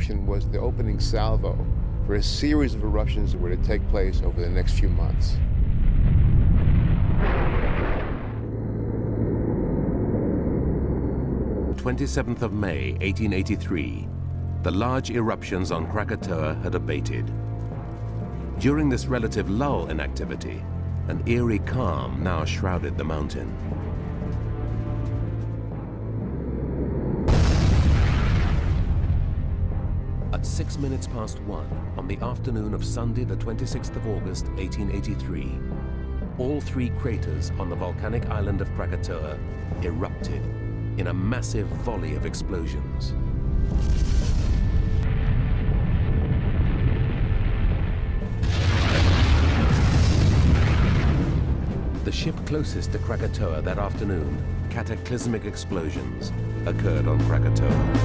eruption was the opening salvo for a series of eruptions that were to take place over the next few months. On 27th of May, 1883, the large eruptions on Krakatoa had abated. During this relative lull in activity, an eerie calm now shrouded the mountain. At 6 minutes past 1 on the afternoon of Sunday, the 26th of August, 1883, all three craters on the volcanic island of Krakatoa erupted in a massive volley of explosions. The ship closest to Krakatoa that afternoon, cataclysmic explosions occurred on Krakatoa.